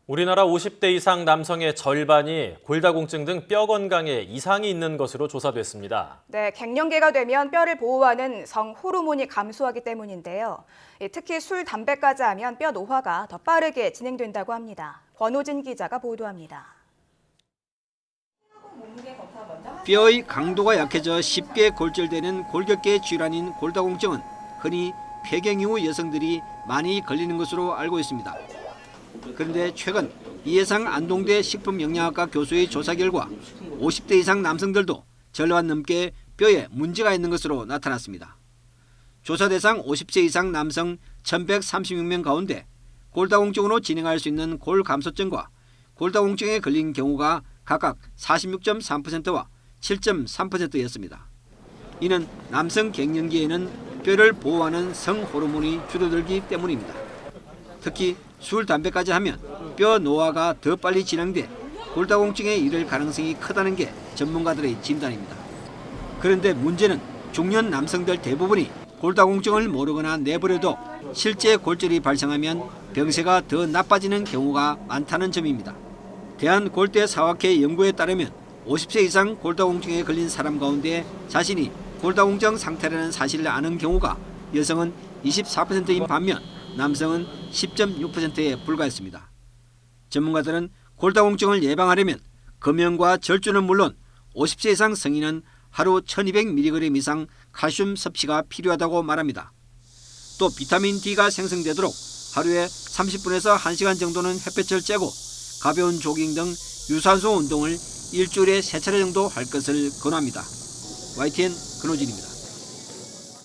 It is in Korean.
우리나라 50대 이상 남성의 절반이 골다공증 등 뼈 건강에 이상이 있는 것으로 조사됐습니다. 네, 갱년기가 되면 뼈를 보호하는 성 호르몬이 감소하기 때문인데요. 특히 술, 담배까지 하면 뼈 노화가 더 빠르게 진행된다고 합니다. 권호진 기자가 보도합니다. 뼈의 강도가 약해져 쉽게 골절되는 골격계 질환인 골다공증은 흔히 폐경 이후 여성들이 많이 걸리는 것으로 알고 있습니다. 그런데 최근 이해상 안동대 식품영양학과 교수의 조사 결과 50대 이상 남성들도 절반 넘게 뼈에 문제가 있는 것으로 나타났습니다. 조사 대상 50세 이상 남성 1,136명 가운데 골다공증으로 진행할 수 있는 골감소증과 골다공증에 걸린 경우가 각각 46.3%와 7.3%였습니다. 이는 남성 갱년기에는 뼈를 보호하는 성호르몬이 줄어들기 때문입니다. 특히 술, 담배까지 하면 뼈 노화가 더 빨리 진행돼 골다공증에 이를 가능성이 크다는 게 전문가들의 진단입니다. 그런데 문제는 중년 남성들 대부분이 골다공증을 모르거나 내버려둬 실제 골절이 발생하면 병세가 더 나빠지는 경우가 많다는 점입니다. 대한골대사학회 연구에 따르면 50세 이상 골다공증에 걸린 사람 가운데 자신이 골다공증 상태라는 사실을 아는 경우가 여성은 24%인 반면 남성은 10.6%에 불과했습니다. 전문가들은 골다공증을 예방하려면 금연과 절주는 물론 50세 이상 성인은 하루 1200mg 이상 칼슘 섭취가 필요하다고 말합니다. 또 비타민 D가 생성되도록 하루에 30분에서 1시간 정도는 햇볕을 쬐고 가벼운 조깅 등 유산소 운동을 일주일에 3차례 정도 할 것을 권합니다. YTN 근호진입니다.